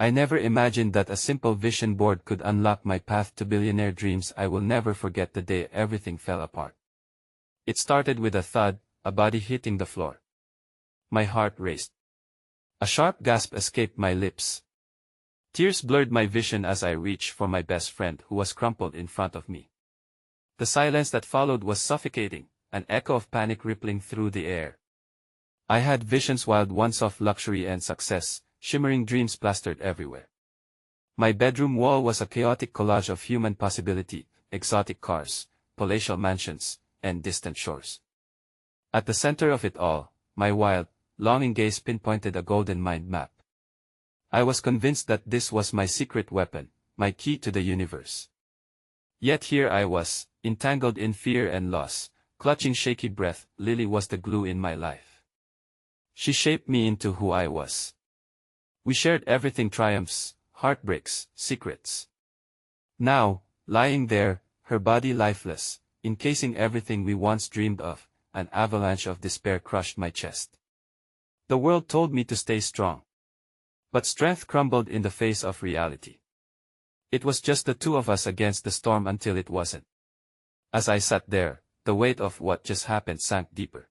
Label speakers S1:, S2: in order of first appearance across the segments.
S1: I never imagined that a simple vision board could unlock my path to billionaire dreams. I will never forget the day everything fell apart. It started with a thud, a body hitting the floor. My heart raced. A sharp gasp escaped my lips. Tears blurred my vision as I reached for my best friend who was crumpled in front of me. The silence that followed was suffocating, an echo of panic rippling through the air. I had visions, wild ones of luxury and success, shimmering dreams plastered everywhere. My bedroom wall was a chaotic collage of human possibility, exotic cars, palatial mansions, and distant shores. At the center of it all, my wild, longing gaze pinpointed a golden mind map. I was convinced that this was my secret weapon, my key to the universe. Yet here I was, entangled in fear and loss, clutching shaky breath. Lily was the glue in my life. She shaped me into who I was. We shared everything: triumphs, heartbreaks, secrets. Now, lying there, her body lifeless, encasing everything we once dreamed of, an avalanche of despair crushed my chest. The world told me to stay strong. But strength crumbled in the face of reality. It was just the two of us against the storm until it wasn't. As I sat there, the weight of what just happened sank deeper.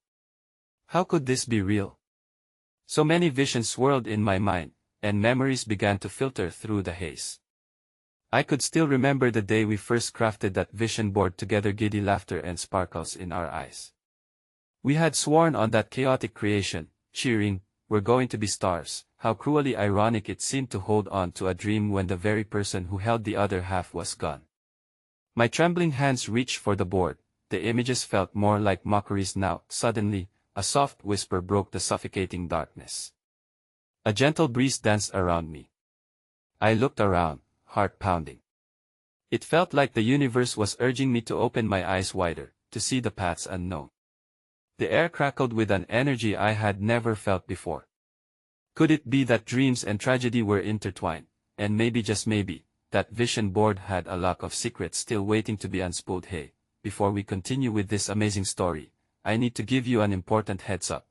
S1: How could this be real? So many visions swirled in my mind, and memories began to filter through the haze. I could still remember the day we first crafted that vision board together, giddy laughter and sparkles in our eyes. We had sworn on that chaotic creation, cheering, "We're going to be stars." How cruelly ironic it seemed to hold on to a dream when the very person who held the other half was gone. My trembling hands reached for the board. The images felt more like mockeries now. Suddenly, a soft whisper broke the suffocating darkness. A gentle breeze danced around me. I looked around, heart pounding. It felt like the universe was urging me to open my eyes wider, to see the paths unknown. The air crackled with an energy I had never felt before. Could it be that dreams and tragedy were intertwined, and maybe, just maybe, that vision board had a lot of secrets still waiting to be unspooled? Hey, before we continue with this amazing story, I need to give you an important heads up.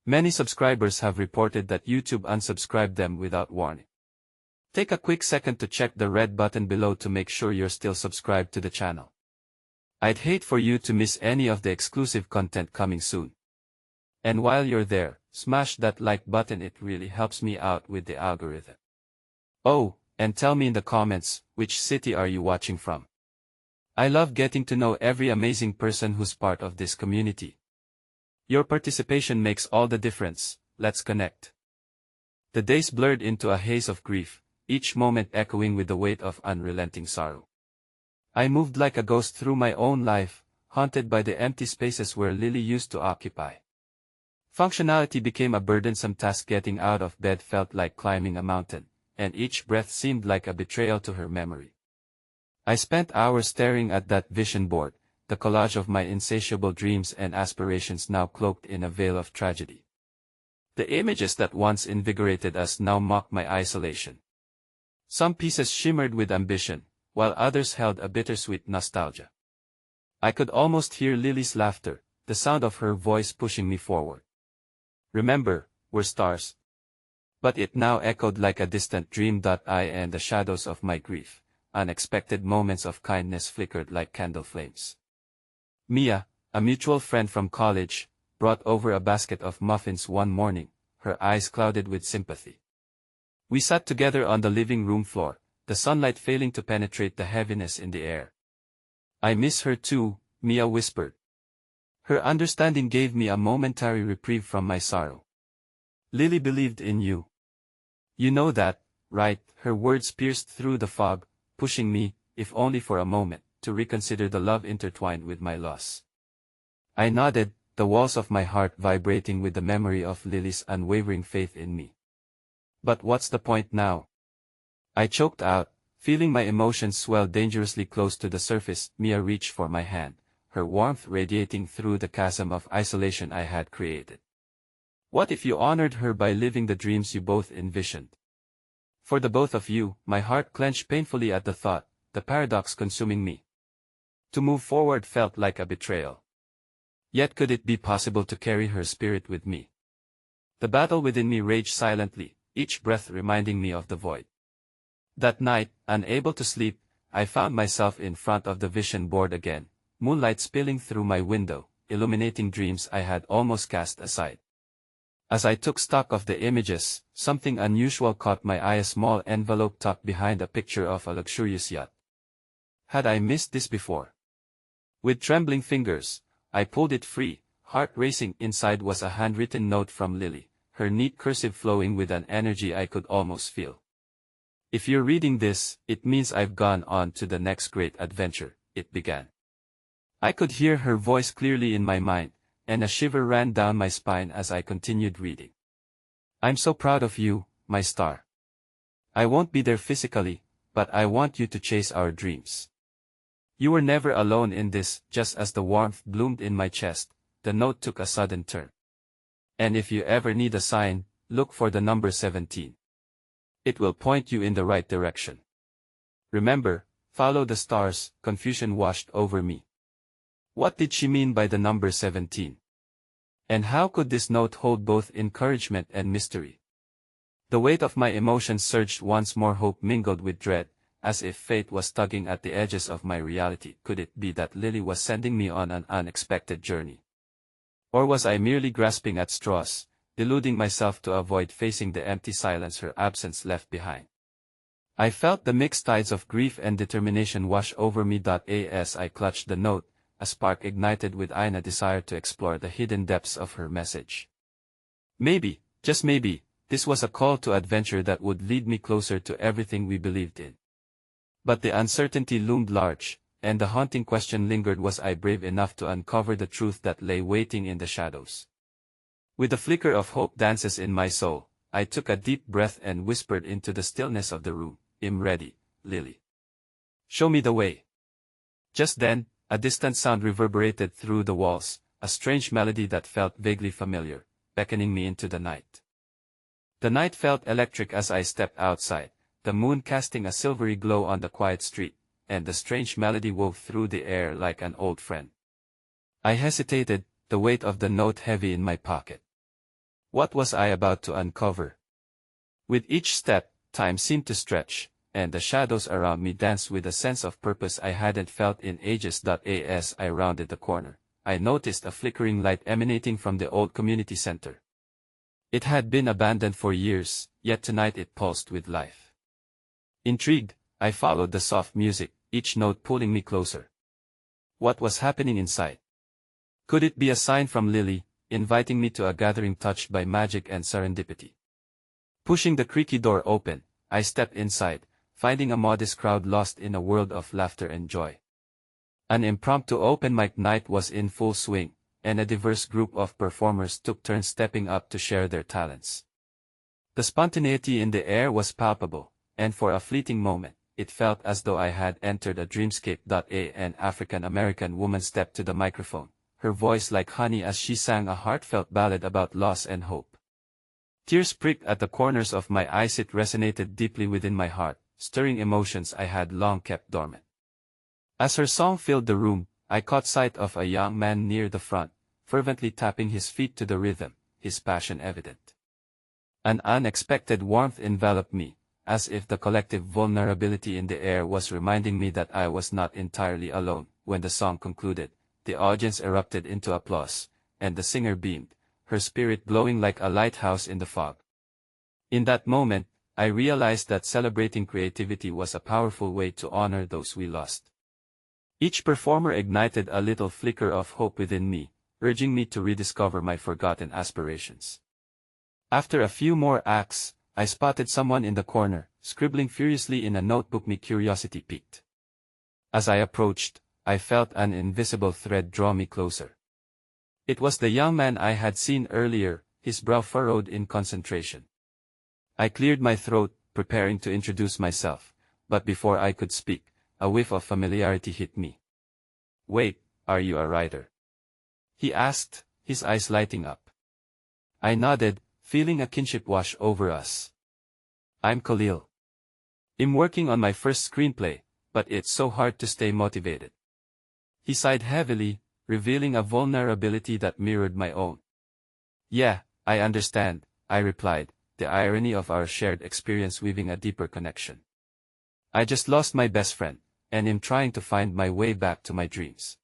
S1: Many subscribers have reported that YouTube unsubscribed them without warning. Take a quick second to check the red button below to make sure you're still subscribed to the channel. I'd hate for you to miss any of the exclusive content coming soon. And while you're there, smash that like button, it really helps me out with the algorithm. Oh, and tell me in the comments, which city are you watching from? I love getting to know every amazing person who's part of this community. Your participation makes all the difference. Let's connect. The days blurred into a haze of grief, each moment echoing with the weight of unrelenting sorrow. I moved like a ghost through my own life, haunted by the empty spaces where Lily used to occupy. Functionality became a burdensome task. Getting out of bed felt like climbing a mountain, and each breath seemed like a betrayal to her memory. I spent hours staring at that vision board, the collage of my insatiable dreams and aspirations now cloaked in a veil of tragedy. The images that once invigorated us now mocked my isolation. Some pieces shimmered with ambition, while others held a bittersweet nostalgia. I could almost hear Lily's laughter, the sound of her voice pushing me forward. "Remember, we're stars." But it now echoed like a distant dream. I and the shadows of my grief, unexpected moments of kindness flickered like candle flames. Mia, a mutual friend from college, brought over a basket of muffins one morning, her eyes clouded with sympathy. We sat together on the living room floor, the sunlight failing to penetrate the heaviness in the air. "I miss her too," Mia whispered. Her understanding gave me a momentary reprieve from my sorrow. "Lily believed in you. You know that, right?" Her words pierced through the fog, pushing me, if only for a moment, to reconsider the love intertwined with my loss. I nodded, the walls of my heart vibrating with the memory of Lily's unwavering faith in me. "But what's the point now?" I choked out, feeling my emotions swell dangerously close to the surface. Mia reached for my hand, her warmth radiating through the chasm of isolation I had created. "What if you honored her by living the dreams you both envisioned? For the both of you." My heart clenched painfully at the thought, the paradox consuming me. To move forward felt like a betrayal. Yet could it be possible to carry her spirit with me? The battle within me raged silently, each breath reminding me of the void. That night, unable to sleep, I found myself in front of the vision board again, moonlight spilling through my window, illuminating dreams I had almost cast aside. As I took stock of the images, something unusual caught my eye: a small envelope tucked behind a picture of a luxurious yacht. Had I missed this before? With trembling fingers, I pulled it free, heart racing. Inside was a handwritten note from Lily, her neat cursive flowing with an energy I could almost feel. "If you're reading this, it means I've gone on to the next great adventure," it began. I could hear her voice clearly in my mind, and a shiver ran down my spine as I continued reading. "I'm so proud of you, my star. I won't be there physically, but I want you to chase our dreams. You were never alone in this." Just as the warmth bloomed in my chest, the note took a sudden turn. "And if you ever need a sign, look for the number 17. It will point you in the right direction. Remember, follow the stars." Confusion washed over me. What did she mean by the number 17? And how could this note hold both encouragement and mystery? The weight of my emotions surged once more, hope mingled with dread, as if fate was tugging at the edges of my reality. Could it be that Lily was sending me on an unexpected journey? Or was I merely grasping at straws, deluding myself to avoid facing the empty silence her absence left behind? I felt the mixed tides of grief and determination wash over me. As I clutched the note, a spark ignited within, a desire to explore the hidden depths of her message. Maybe, just maybe, this was a call to adventure that would lead me closer to everything we believed in. But the uncertainty loomed large, and the haunting question lingered: was I brave enough to uncover the truth that lay waiting in the shadows? With a flicker of hope dances in my soul, I took a deep breath and whispered into the stillness of the room, "I'm ready, Lily. Show me the way." Just then, a distant sound reverberated through the walls, a strange melody that felt vaguely familiar, beckoning me into the night. The night felt electric as I stepped outside, the moon casting a silvery glow on the quiet street, and the strange melody wove through the air like an old friend. I hesitated, the weight of the note heavy in my pocket. What was I about to uncover? With each step, time seemed to stretch, and the shadows around me danced with a sense of purpose I hadn't felt in ages. As I rounded the corner, I noticed a flickering light emanating from the old community center. It had been abandoned for years, yet tonight it pulsed with life. Intrigued, I followed the soft music, each note pulling me closer. What was happening inside? Could it be a sign from Lily, inviting me to a gathering touched by magic and serendipity? Pushing the creaky door open, I stepped inside, finding a modest crowd lost in a world of laughter and joy. An impromptu open mic night was in full swing, and a diverse group of performers took turns stepping up to share their talents. The spontaneity in the air was palpable, and for a fleeting moment, it felt as though I had entered a dreamscape. An African-American woman stepped to the microphone, her voice like honey as she sang a heartfelt ballad about loss and hope. Tears pricked at the corners of my eyes. It resonated deeply within my heart, stirring emotions I had long kept dormant. As her song filled the room, I caught sight of a young man near the front, fervently tapping his feet to the rhythm, his passion evident. An unexpected warmth enveloped me, as if the collective vulnerability in the air was reminding me that I was not entirely alone. When the song concluded, the audience erupted into applause, and the singer beamed, her spirit glowing like a lighthouse in the fog. In that moment, I realized that celebrating creativity was a powerful way to honor those we lost. Each performer ignited a little flicker of hope within me, urging me to rediscover my forgotten aspirations. After a few more acts, I spotted someone in the corner, scribbling furiously in a notebook. My curiosity piqued. As I approached, I felt an invisible thread draw me closer. It was the young man I had seen earlier, his brow furrowed in concentration. I cleared my throat, preparing to introduce myself, but before I could speak, a whiff of familiarity hit me. "Wait, are you a writer?" he asked, his eyes lighting up. I nodded, feeling a kinship wash over us. "I'm Khalil. I'm working on my first screenplay, but it's so hard to stay motivated." He sighed heavily, revealing a vulnerability that mirrored my own. "Yeah, I understand," I replied, the irony of our shared experience weaving a deeper connection. I just lost my best friend, and am trying to find my way back to my dreams.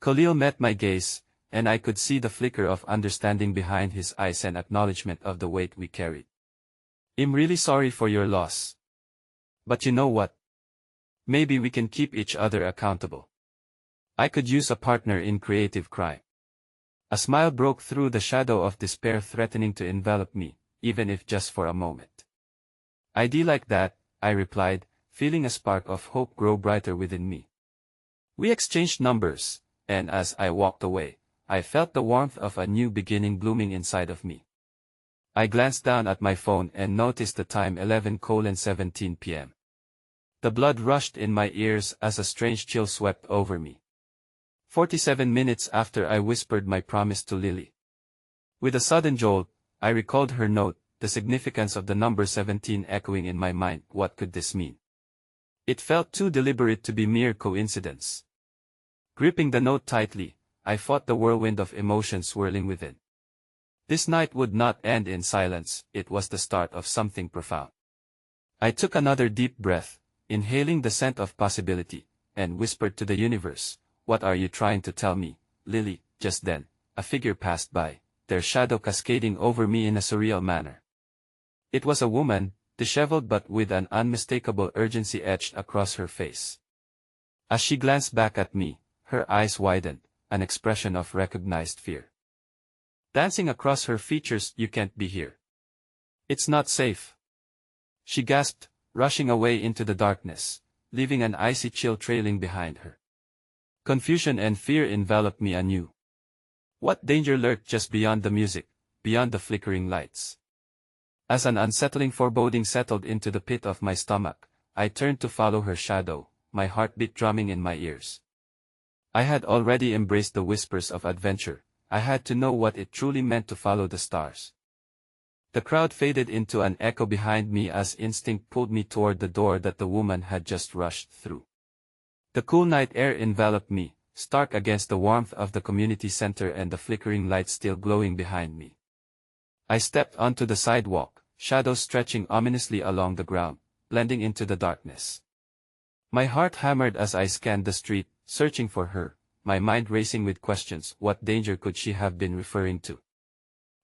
S1: Khalil met my gaze, and I could see the flicker of understanding behind his eyes and acknowledgement of the weight we carried. I'm really sorry for your loss. But you know what? Maybe we can keep each other accountable. I could use a partner in creative crime. A smile broke through the shadow of despair threatening to envelop me, even if just for a moment. I'd like that, I replied, feeling a spark of hope grow brighter within me. We exchanged numbers, and as I walked away, I felt the warmth of a new beginning blooming inside of me. I glanced down at my phone and noticed the time 11:17 p.m. The blood rushed in my ears as a strange chill swept over me. 47 minutes after I whispered my promise to Lily. With a sudden jolt, I recalled her note, the significance of the number 17 echoing in my mind. What could this mean? It felt too deliberate to be mere coincidence. Gripping the note tightly, I fought the whirlwind of emotions swirling within. This night would not end in silence, it was the start of something profound. I took another deep breath, inhaling the scent of possibility, and whispered to the universe, "What are you trying to tell me, Lily?" Just then, a figure passed by, their shadow cascading over me in a surreal manner. It was a woman, disheveled but with an unmistakable urgency etched across her face. As she glanced back at me, her eyes widened, an expression of recognized fear dancing across her features. "You can't be here. It's not safe," she gasped, rushing away into the darkness, leaving an icy chill trailing behind her. Confusion and fear enveloped me anew. What danger lurked just beyond the music, beyond the flickering lights? As an unsettling foreboding settled into the pit of my stomach, I turned to follow her shadow, my heartbeat drumming in my ears. I had already embraced the whispers of adventure. I had to know what it truly meant to follow the stars. The crowd faded into an echo behind me as instinct pulled me toward the door that the woman had just rushed through. The cool night air enveloped me, stark against the warmth of the community center and the flickering lights still glowing behind me. I stepped onto the sidewalk, shadows stretching ominously along the ground, blending into the darkness. My heart hammered as I scanned the street, searching for her, my mind racing with questions. What danger could she have been referring to?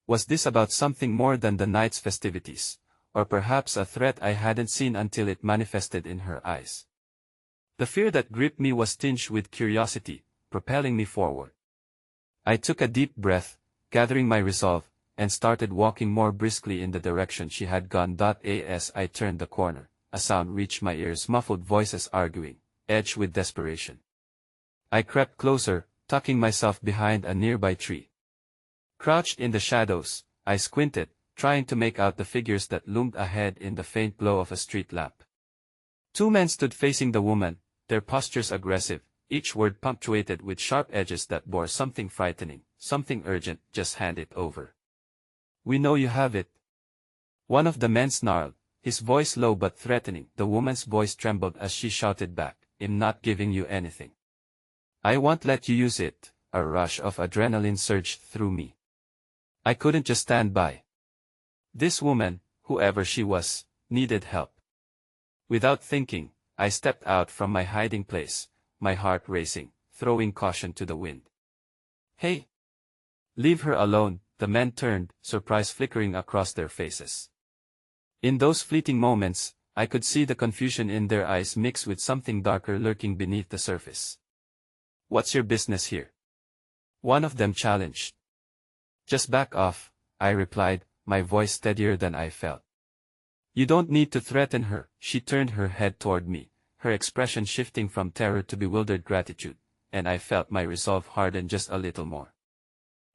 S1: Was this about something more than the night's festivities, or perhaps a threat I hadn't seen until it manifested in her eyes? The fear that gripped me was tinged with curiosity, propelling me forward. I took a deep breath, gathering my resolve, and started walking more briskly in the direction she had gone. As I turned the corner, a sound reached my ears, muffled voices arguing, edged with desperation. I crept closer, tucking myself behind a nearby tree. Crouched in the shadows, I squinted, trying to make out the figures that loomed ahead in the faint glow of a street lamp. Two men stood facing the woman, their postures aggressive, each word punctuated with sharp edges that bore something frightening, something urgent. "Just hand it over. We know you have it." One of the men snarled, his voice low but threatening. The woman's voice trembled as she shouted back, "I'm not giving you anything. I won't let you use it." A rush of adrenaline surged through me. I couldn't just stand by. This woman, whoever she was, needed help. Without thinking, I stepped out from my hiding place, my heart racing, throwing caution to the wind. "Hey! Leave her alone." The men turned, surprise flickering across their faces. In those fleeting moments, I could see the confusion in their eyes mixed with something darker lurking beneath the surface. "What's your business here?" one of them challenged. "Just back off," I replied, my voice steadier than I felt. "You don't need to threaten her." She turned her head toward me, her expression shifting from terror to bewildered gratitude, and I felt my resolve harden just a little more.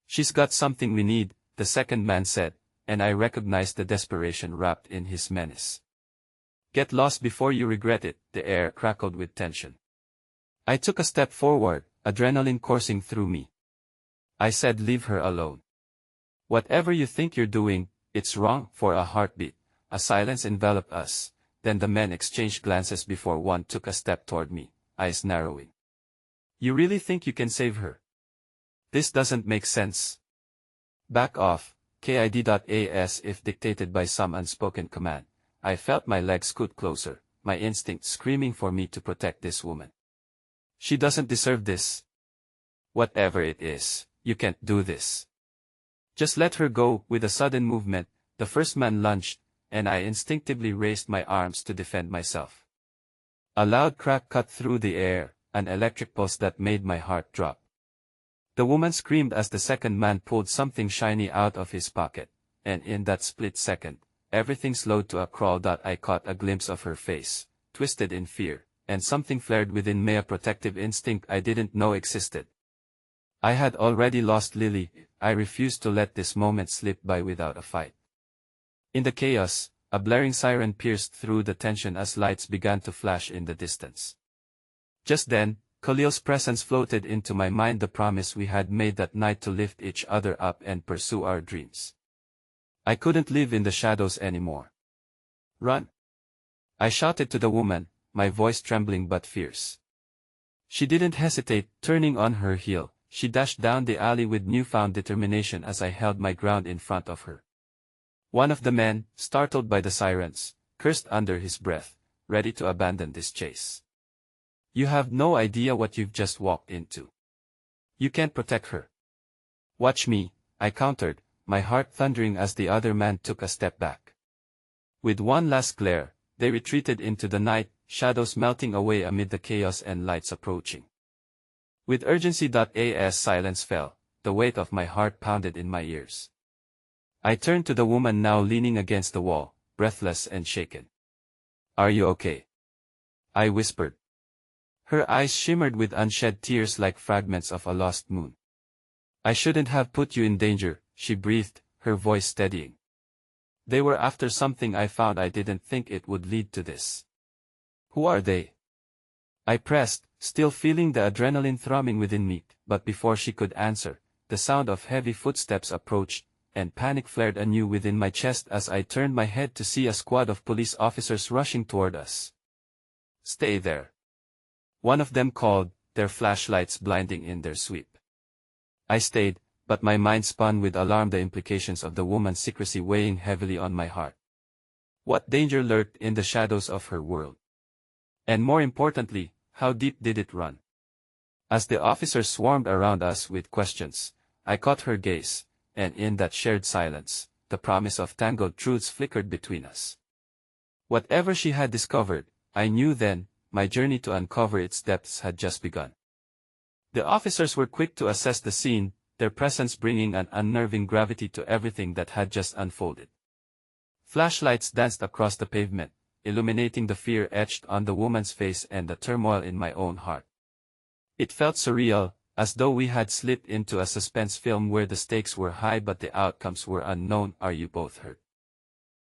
S1: "She's got something we need," the second man said, and I recognized the desperation wrapped in his menace. "Get lost before you regret it." The air crackled with tension. I took a step forward, adrenaline coursing through me. I said, "Leave her alone. Whatever you think you're doing, it's wrong." For a heartbeat, a silence enveloped us, then the men exchanged glances before one took a step toward me, eyes narrowing. "You really think you can save her? This doesn't make sense." "Back off," KID.as if dictated by some unspoken command. I felt my legs scoot closer, my instinct screaming for me to protect this woman. She doesn't deserve this. Whatever it is, you can't do this. Just let her go. With a sudden movement, the first man lunged, and I instinctively raised my arms to defend myself. A loud crack cut through the air, an electric pulse that made my heart drop. The woman screamed as the second man pulled something shiny out of his pocket, and in that split second, everything slowed to a crawl. I caught a glimpse of her face, twisted in fear, and something flared within me, a protective instinct I didn't know existed. I had already lost Lily. I refused to let this moment slip by without a fight. In the chaos, a blaring siren pierced through the tension as lights began to flash in the distance. Just then, Khalil's presence floated into my mind, the promise we had made that night to lift each other up and pursue our dreams. I couldn't live in the shadows anymore. Run! I shouted to the woman, my voice trembling but fierce. She didn't hesitate. Turning on her heel, she dashed down the alley with newfound determination as I held my ground in front of her. One of the men, startled by the sirens, cursed under his breath, ready to abandon this chase. You have no idea what you've just walked into. You can't protect her. Watch me, I countered, my heart thundering as the other man took a step back. With one last glare, they retreated into the night, shadows melting away amid the chaos and lights approaching. With urgency. As silence fell, the weight of my heart pounded in my ears. I turned to the woman, now leaning against the wall, breathless and shaken. Are you okay? I whispered. Her eyes shimmered with unshed tears like fragments of a lost moon. I shouldn't have put you in danger, she breathed, her voice steadying. They were after something I found. I didn't think it would lead to this. Who are they? I pressed, still feeling the adrenaline throbbing within me, but before she could answer, the sound of heavy footsteps approached, and panic flared anew within my chest as I turned my head to see a squad of police officers rushing toward us. Stay there. One of them called, their flashlights blinding in their sweep. I stayed, but my mind spun with alarm, the implications of the woman's secrecy weighing heavily on my heart. What danger lurked in the shadows of her world? And more importantly, how deep did it run? As the officers swarmed around us with questions, I caught her gaze, and in that shared silence, the promise of tangled truths flickered between us. Whatever she had discovered, I knew then, my journey to uncover its depths had just begun. The officers were quick to assess the scene, their presence bringing an unnerving gravity to everything that had just unfolded. Flashlights danced across the pavement, illuminating the fear etched on the woman's face and the turmoil in my own heart. It felt surreal, as though we had slipped into a suspense film where the stakes were high but the outcomes were unknown. Are you both hurt?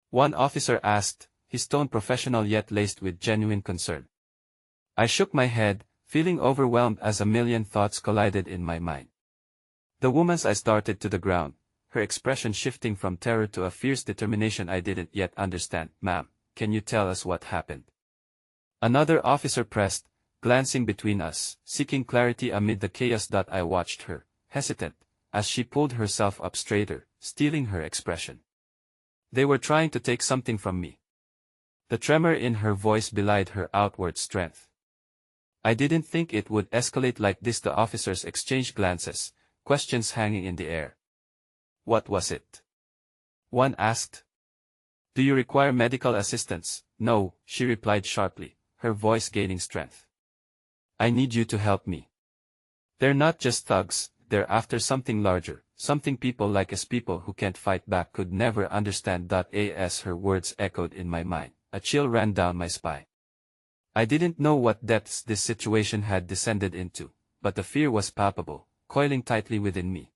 S1: One officer asked, his tone professional yet laced with genuine concern. I shook my head, feeling overwhelmed as a million thoughts collided in my mind. The woman's eyes darted to the ground, her expression shifting from terror to a fierce determination I didn't yet understand. Ma'am, can you tell us what happened? Another officer pressed, glancing between us, seeking clarity amid the chaos. I watched her, hesitant, as she pulled herself up straighter, stealing her expression. They were trying to take something from me. The tremor in her voice belied her outward strength. I didn't think it would escalate like this. The officers exchanged glances, questions hanging in the air. What was it? One asked. Do you require medical assistance? No, she replied sharply, her voice gaining strength. I need you to help me. They're not just thugs, they're after something larger, something people like us, people who can't fight back, could never understand. As her words echoed in my mind, a chill ran down my spine. I didn't know what depths this situation had descended into, but the fear was palpable, coiling tightly within me.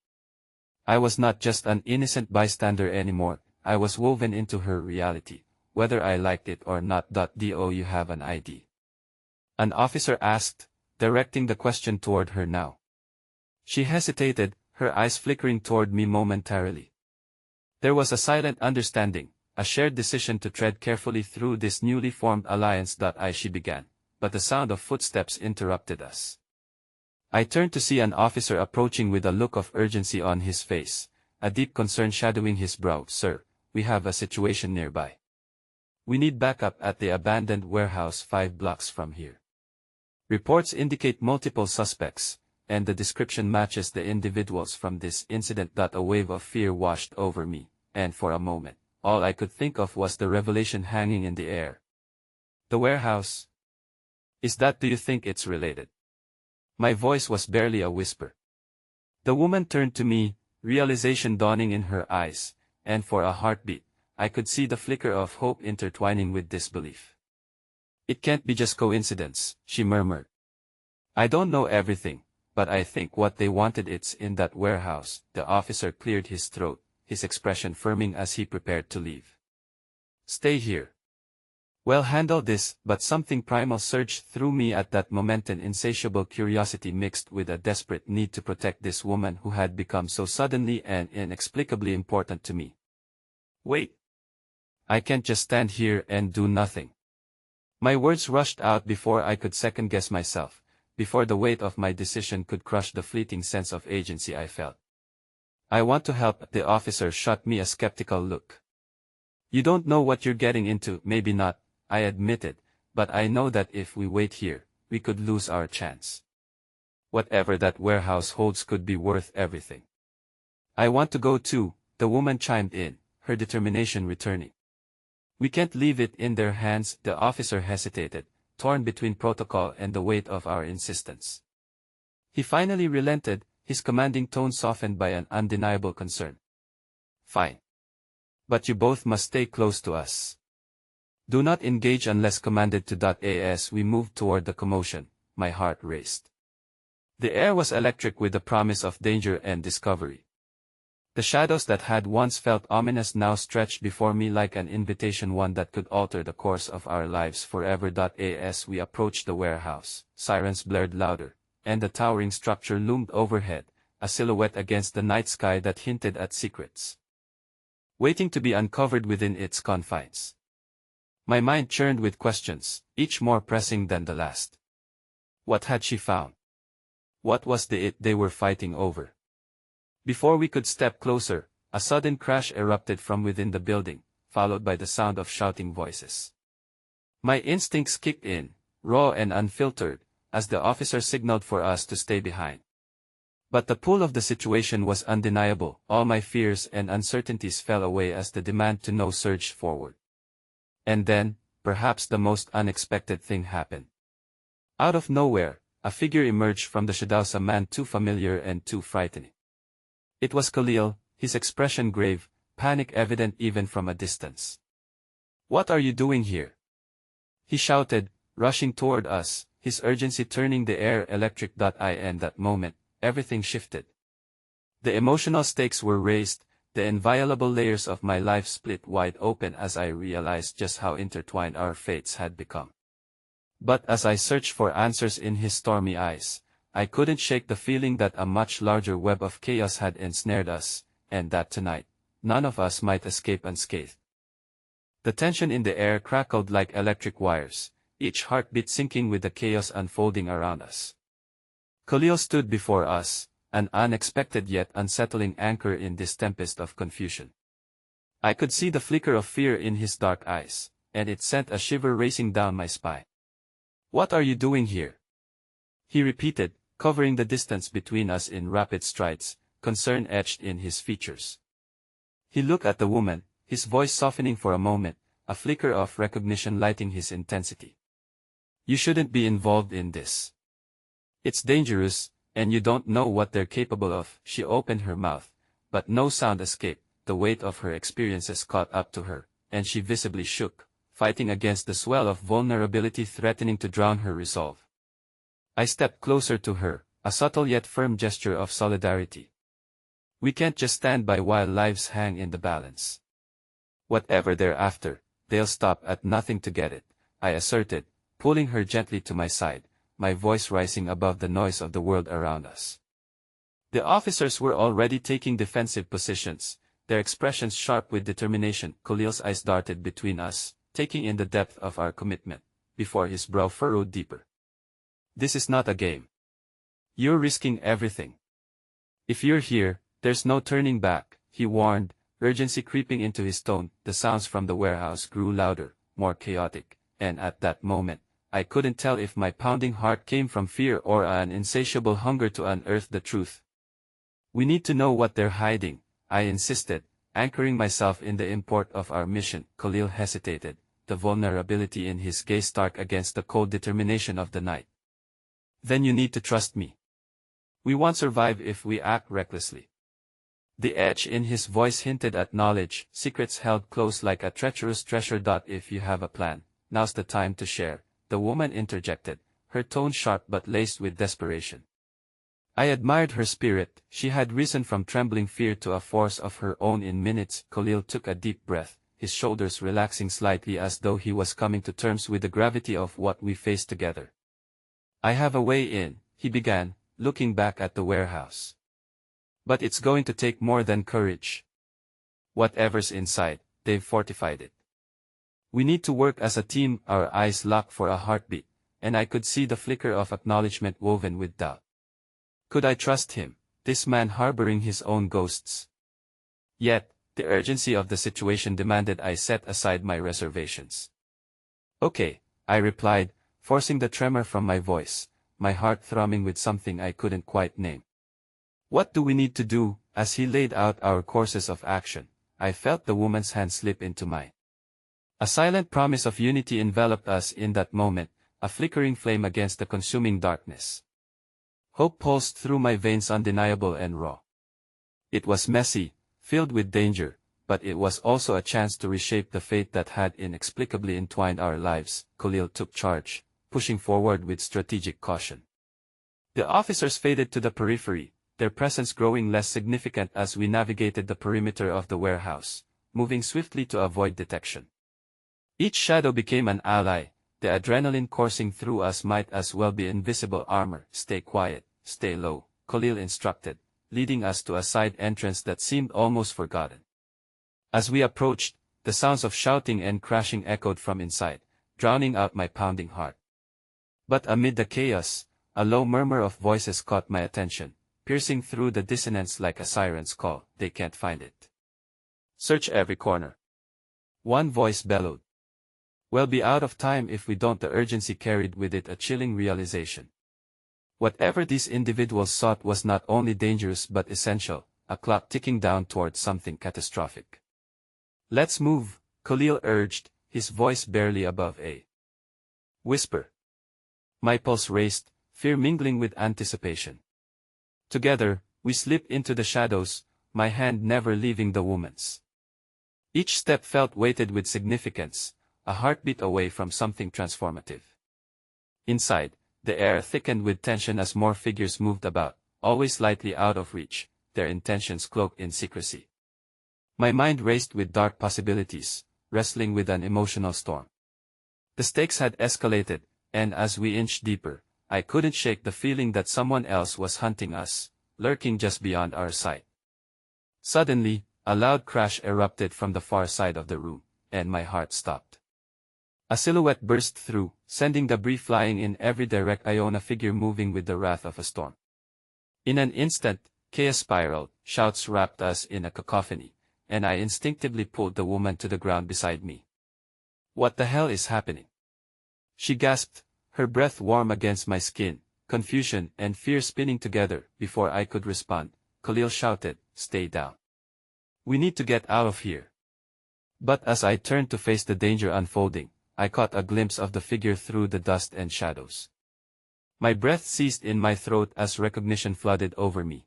S1: I was not just an innocent bystander anymore, I was woven into her reality, whether I liked it or not. Do you have an ID? An officer asked, directing the question toward her now. She hesitated, her eyes flickering toward me momentarily. There was a silent understanding, a shared decision to tread carefully through this newly formed alliance. She began, but the sound of footsteps interrupted us. I turned to see an officer approaching with a look of urgency on his face, a deep concern shadowing his brow. "Sir, we have a situation nearby. We need backup at the abandoned warehouse 5 blocks from here. Reports indicate multiple suspects, and the description matches the individuals from this incident." A wave of fear washed over me, and for a moment, all I could think of was the revelation hanging in the air. "The warehouse? Is that, do you think it's related?" My voice was barely a whisper. The woman turned to me, realization dawning in her eyes, and for a heartbeat, I could see the flicker of hope intertwining with disbelief. "It can't be just coincidence," she murmured. "I don't know everything, but I think what they wanted it's in that warehouse." The officer cleared his throat, his expression firming as he prepared to leave. "Stay here. We'll handle this." But something primal surged through me at that moment, an insatiable curiosity mixed with a desperate need to protect this woman who had become so suddenly and inexplicably important to me. "Wait. I can't just stand here and do nothing." My words rushed out before I could second-guess myself, before the weight of my decision could crush the fleeting sense of agency I felt. "I want to help." The officer shot me a skeptical look. "You don't know what you're getting into." "Maybe not," I admitted, "but I know that if we wait here, we could lose our chance. Whatever that warehouse holds could be worth everything." "I want to go too," the woman chimed in, her determination returning. "We can't leave it in their hands." The officer hesitated, torn between protocol and the weight of our insistence. He finally relented, his commanding tone softened by an undeniable concern. "Fine. But you both must stay close to us. Do not engage unless commanded to." As we moved toward the commotion, my heart raced. The air was electric with the promise of danger and discovery. The shadows that had once felt ominous now stretched before me like an invitation, one that could alter the course of our lives forever. As we approached the warehouse, sirens blared louder, and the towering structure loomed overhead, a silhouette against the night sky that hinted at secrets waiting to be uncovered within its confines. My mind churned with questions, each more pressing than the last. What had she found? What was the it they were fighting over? Before we could step closer, a sudden crash erupted from within the building, followed by the sound of shouting voices. My instincts kicked in, raw and unfiltered, as the officer signaled for us to stay behind. But the pull of the situation was undeniable. All my fears and uncertainties fell away as the demand to know surged forward. And then, perhaps the most unexpected thing happened. Out of nowhere, a figure emerged from the shadows, a man too familiar and too frightening. It was Khalil, his expression grave, panic evident even from a distance. "What are you doing here?" he shouted, rushing toward us, his urgency turning the air electric. In that moment, everything shifted. The emotional stakes were raised, the inviolable layers of my life split wide open as I realized just how intertwined our fates had become. But as I searched for answers in his stormy eyes, I couldn't shake the feeling that a much larger web of chaos had ensnared us, and that tonight, none of us might escape unscathed. The tension in the air crackled like electric wires, each heartbeat syncing with the chaos unfolding around us. Khalil stood before us, an unexpected yet unsettling anchor in this tempest of confusion. I could see the flicker of fear in his dark eyes, and it sent a shiver racing down my spine. "What are you doing here?" he repeated, covering the distance between us in rapid strides, concern etched in his features. He looked at the woman, his voice softening for a moment, a flicker of recognition lighting his intensity. "You shouldn't be involved in this. It's dangerous, and you don't know what they're capable of." She opened her mouth, but no sound escaped. The weight of her experiences caught up to her, and she visibly shook, fighting against the swell of vulnerability threatening to drown her resolve. I stepped closer to her, a subtle yet firm gesture of solidarity. "We can't just stand by while lives hang in the balance. Whatever they're after, they'll stop at nothing to get it," I asserted, pulling her gently to my side, my voice rising above the noise of the world around us. The officers were already taking defensive positions, their expressions sharp with determination. Khalil's eyes darted between us, taking in the depth of our commitment, before his brow furrowed deeper. "This is not a game. You're risking everything. If you're here, there's no turning back." he warned, urgency creeping into his tone. The sounds from the warehouse grew louder, more chaotic, and at that moment, I couldn't tell if my pounding heart came from fear or an insatiable hunger to unearth the truth. "We need to know what they're hiding," I insisted, anchoring myself in the import of our mission. Khalil hesitated, the vulnerability in his gaze stark against the cold determination of the night. "Then you need to trust me. We won't survive if we act recklessly." The edge in his voice hinted at knowledge, secrets held close like a treacherous treasure. "If you have a plan, now's the time to share," the woman interjected, her tone sharp but laced with desperation. I admired her spirit. She had risen from trembling fear to a force of her own in minutes. Khalil took a deep breath, his shoulders relaxing slightly as though he was coming to terms with the gravity of what we faced together. "I have a way in," he began, looking back at the warehouse. "But it's going to take more than courage. Whatever's inside, they've fortified it. We need to work as a team." Our eyes locked for a heartbeat, and I could see the flicker of acknowledgement woven with doubt. Could I trust him, this man harboring his own ghosts? Yet, the urgency of the situation demanded I set aside my reservations. "Okay," I replied, forcing the tremor from my voice, my heart throbbing with something I couldn't quite name. "What do we need to do?" As he laid out our courses of action, I felt the woman's hand slip into mine. A silent promise of unity enveloped us in that moment, a flickering flame against the consuming darkness. Hope pulsed through my veins, undeniable and raw. It was messy, filled with danger, but it was also a chance to reshape the fate that had inexplicably entwined our lives. Khalil took charge, pushing forward with strategic caution. The officers faded to the periphery, their presence growing less significant as we navigated the perimeter of the warehouse, moving swiftly to avoid detection. Each shadow became an ally, the adrenaline coursing through us might as well be invisible armor. "Stay quiet, stay low," Khalil instructed, leading us to a side entrance that seemed almost forgotten. As we approached, the sounds of shouting and crashing echoed from inside, drowning out my pounding heart. But amid the chaos, a low murmur of voices caught my attention, piercing through the dissonance like a siren's call. "They can't find it. Search every corner," one voice bellowed. "We'll be out of time if we don't." The urgency carried with it a chilling realization. Whatever these individuals sought was not only dangerous but essential, a clock ticking down towards something catastrophic. "Let's move," Khalil urged, his voice barely above a whisper. My pulse raced, fear mingling with anticipation. Together, we slipped into the shadows, my hand never leaving the woman's. Each step felt weighted with significance, a heartbeat away from something transformative. Inside, the air thickened with tension as more figures moved about, always slightly out of reach, their intentions cloaked in secrecy. My mind raced with dark possibilities, wrestling with an emotional storm. The stakes had escalated, and as we inched deeper, I couldn't shake the feeling that someone else was hunting us, lurking just beyond our sight. Suddenly, a loud crash erupted from the far side of the room, and my heart stopped. A silhouette burst through, sending debris flying in every direction. A figure moving with the wrath of a storm. In an instant, chaos spiraled, shouts wrapped us in a cacophony, and I instinctively pulled the woman to the ground beside me. "What the hell is happening?" she gasped, her breath warm against my skin, confusion and fear spinning together. Before I could respond, Khalil shouted, "Stay down. We need to get out of here." But as I turned to face the danger unfolding, I caught a glimpse of the figure through the dust and shadows. My breath seized in my throat as recognition flooded over me.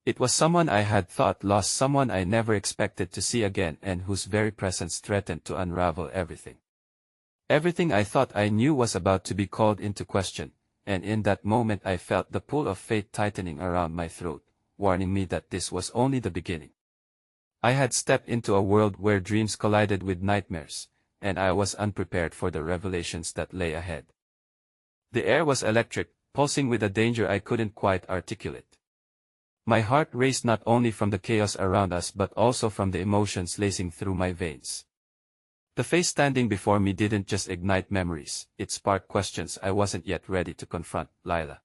S1: It was someone I had thought lost, someone I never expected to see again, and whose very presence threatened to unravel everything. Everything I thought I knew was about to be called into question, and in that moment I felt the pull of fate tightening around my throat, warning me that this was only the beginning. I had stepped into a world where dreams collided with nightmares, and I was unprepared for the revelations that lay ahead. The air was electric, pulsing with a danger I couldn't quite articulate. My heart raced not only from the chaos around us but also from the emotions lacing through my veins. The face standing before me didn't just ignite memories, it sparked questions I wasn't yet ready to confront. "Lila,"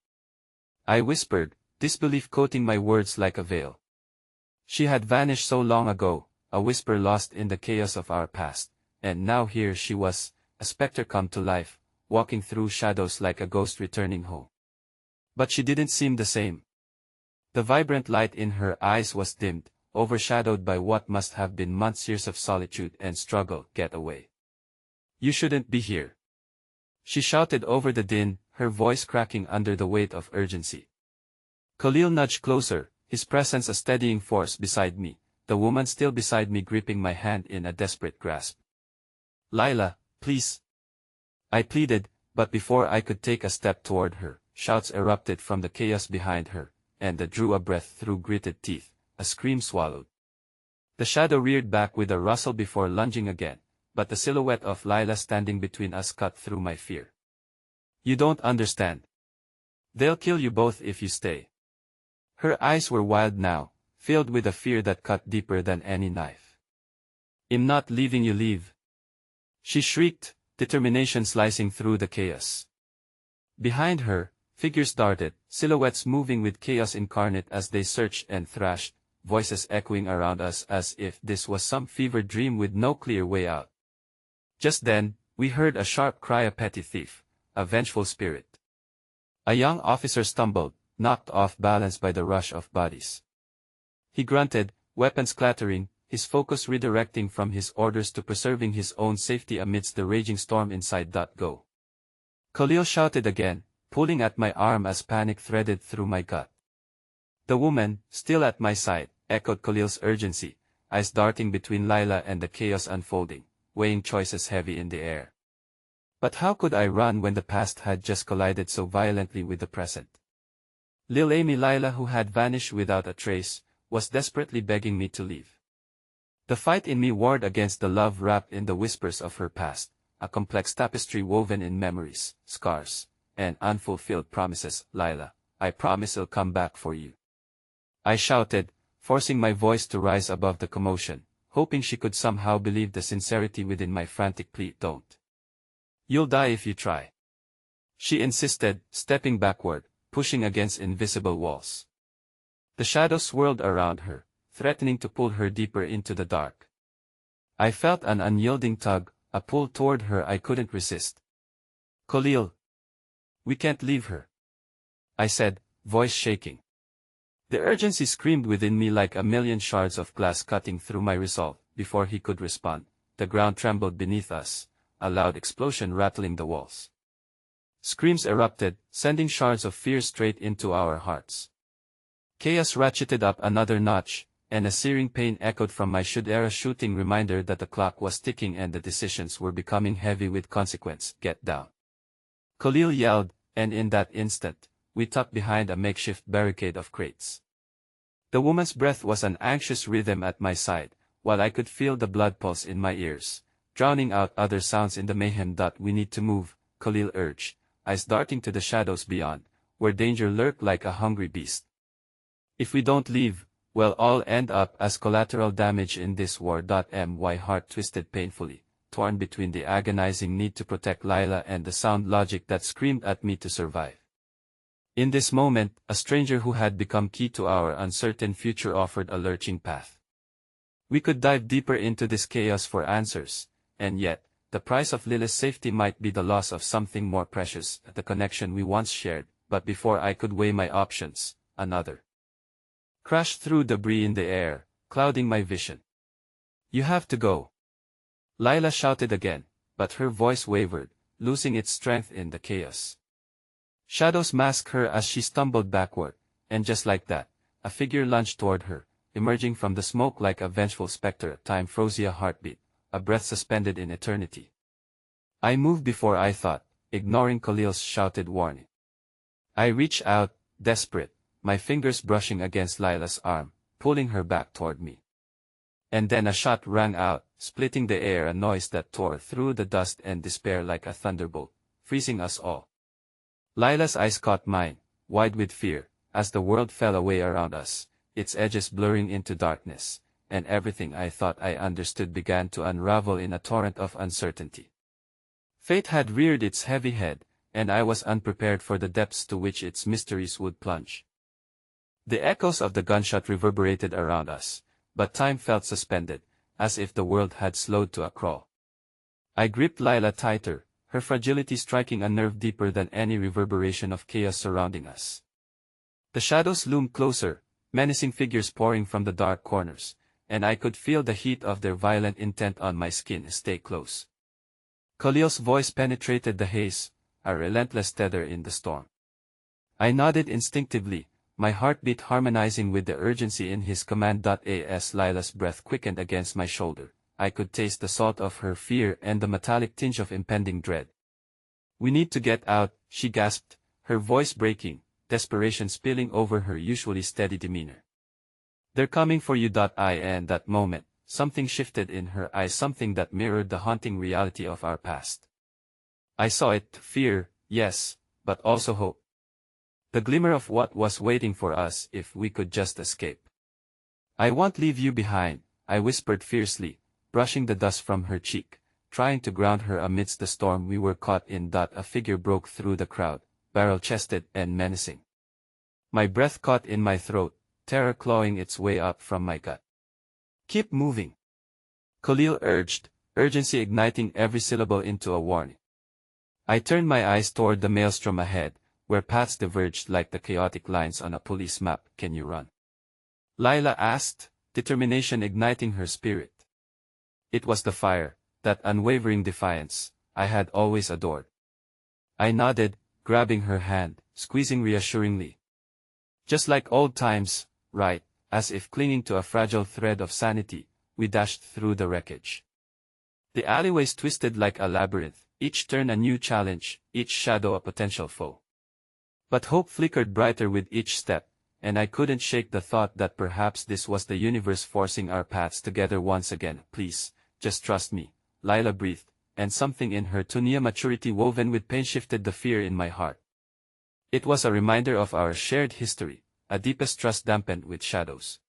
S1: I whispered, disbelief coating my words like a veil. She had vanished so long ago, a whisper lost in the chaos of our past, and now here she was, a specter come to life, walking through shadows like a ghost returning home. But she didn't seem the same. The vibrant light in her eyes was dimmed, overshadowed by what must have been years of solitude and struggle. Get away. You shouldn't be here. She shouted over the din, her voice cracking under the weight of urgency. Khalil nudged closer, his presence a steadying force beside me, the woman still beside me gripping my hand in a desperate grasp. Lila, please. I pleaded, but before I could take a step toward her, shouts erupted from the chaos behind her, and I drew a breath through gritted teeth, a scream swallowed. The shadow reared back with a rustle before lunging again, but the silhouette of Lila standing between us cut through my fear. You don't understand. They'll kill you both if you stay. Her eyes were wild now, filled with a fear that cut deeper than any knife. I'm not leaving you, leave. She shrieked, determination slicing through the chaos. Behind her, figures darted, silhouettes moving with chaos incarnate as they searched and thrashed, voices echoing around us as if this was some fevered dream with no clear way out. Just then, we heard a sharp cry, a petty thief, a vengeful spirit. A young officer stumbled, knocked off balance by the rush of bodies. He grunted, weapons clattering, his focus redirecting from his orders to preserving his own safety amidst the raging storm inside. Go. Khalil shouted again, pulling at my arm as panic threaded through my gut. The woman, still at my side, echoed Khalil's urgency, eyes darting between Lila and the chaos unfolding, weighing choices heavy in the air. But how could I run when the past had just collided so violently with the present? Lil Amy Lila, who had vanished without a trace, was desperately begging me to leave. The fight in me warred against the love wrapped in the whispers of her past, a complex tapestry woven in memories, scars, and unfulfilled promises. Lila, I promise I'll come back for you. I shouted, forcing my voice to rise above the commotion, hoping she could somehow believe the sincerity within my frantic plea. Don't. You'll die if you try. She insisted, stepping backward, pushing against invisible walls. The shadows swirled around her, threatening to pull her deeper into the dark. I felt an unyielding tug, a pull toward her I couldn't resist. Khalil. We can't leave her. I said, voice shaking. The urgency screamed within me like a million shards of glass cutting through my resolve. Before he could respond, the ground trembled beneath us, a loud explosion rattling the walls. Screams erupted, sending shards of fear straight into our hearts. Chaos ratcheted up another notch, and a searing pain echoed from my should-era shooting reminder that the clock was ticking and the decisions were becoming heavy with consequence. Get down. Khalil yelled, and in that instant, we tucked behind a makeshift barricade of crates. The woman's breath was an anxious rhythm at my side, while I could feel the blood pulse in my ears, drowning out other sounds in the mayhem. We need to move, Khalil urged, eyes darting to the shadows beyond, where danger lurked like a hungry beast. If we don't leave, we'll all end up as collateral damage in this war. My heart twisted painfully, torn between the agonizing need to protect Lila and the sound logic that screamed at me to survive. In this moment, a stranger who had become key to our uncertain future offered a lurching path. We could dive deeper into this chaos for answers, and yet, the price of Lila's safety might be the loss of something more precious, the connection we once shared. But before I could weigh my options, another crashed through debris in the air, clouding my vision. You have to go. Lila shouted again, but her voice wavered, losing its strength in the chaos. Shadows masked her as she stumbled backward, and just like that, a figure lunged toward her, emerging from the smoke like a vengeful specter. Time froze, a heartbeat, a breath suspended in eternity. I moved before I thought, ignoring Khalil's shouted warning. I reached out, desperate, my fingers brushing against Lila's arm, pulling her back toward me. And then a shot rang out, splitting the air, a noise that tore through the dust and despair like a thunderbolt, freezing us all. Lila's eyes caught mine, wide with fear, as the world fell away around us, its edges blurring into darkness, and everything I thought I understood began to unravel in a torrent of uncertainty. Fate had reared its heavy head, and I was unprepared for the depths to which its mysteries would plunge. The echoes of the gunshot reverberated around us, but time felt suspended, as if the world had slowed to a crawl. I gripped Lila tighter, her fragility striking a nerve deeper than any reverberation of chaos surrounding us. The shadows loomed closer, menacing figures pouring from the dark corners, and I could feel the heat of their violent intent on my skin. Stay close. Khalil's voice penetrated the haze, a relentless tether in the storm. I nodded instinctively, my heartbeat harmonizing with the urgency in his command. As Lila's breath quickened against my shoulder, I could taste the salt of her fear and the metallic tinge of impending dread. "We need to get out," she gasped, her voice breaking, desperation spilling over her usually steady demeanor. "They're coming for you." In that moment, something shifted in her eyes, something that mirrored the haunting reality of our past. I saw it, fear, yes, but also hope. The glimmer of what was waiting for us if we could just escape. "I won't leave you behind," I whispered fiercely, brushing the dust from her cheek, trying to ground her amidst the storm we were caught in. A figure broke through the crowd, barrel-chested and menacing. My breath caught in my throat, terror clawing its way up from my gut. "Keep moving," Khalil urged, urgency igniting every syllable into a warning. I turned my eyes toward the maelstrom ahead, where paths diverged like the chaotic lines on a police map. "Can you run?" Lila asked, determination igniting her spirit. It was the fire, that unwavering defiance, I had always adored. I nodded, grabbing her hand, squeezing reassuringly. Just like old times, right? As if clinging to a fragile thread of sanity, we dashed through the wreckage. The alleyways twisted like a labyrinth, each turn a new challenge, each shadow a potential foe. But hope flickered brighter with each step, and I couldn't shake the thought that perhaps this was the universe forcing our paths together once again. "Please, just trust me," Lila breathed, and something in her tunia maturity woven with pain shifted the fear in my heart. It was a reminder of our shared history, a deepest trust dampened with shadows.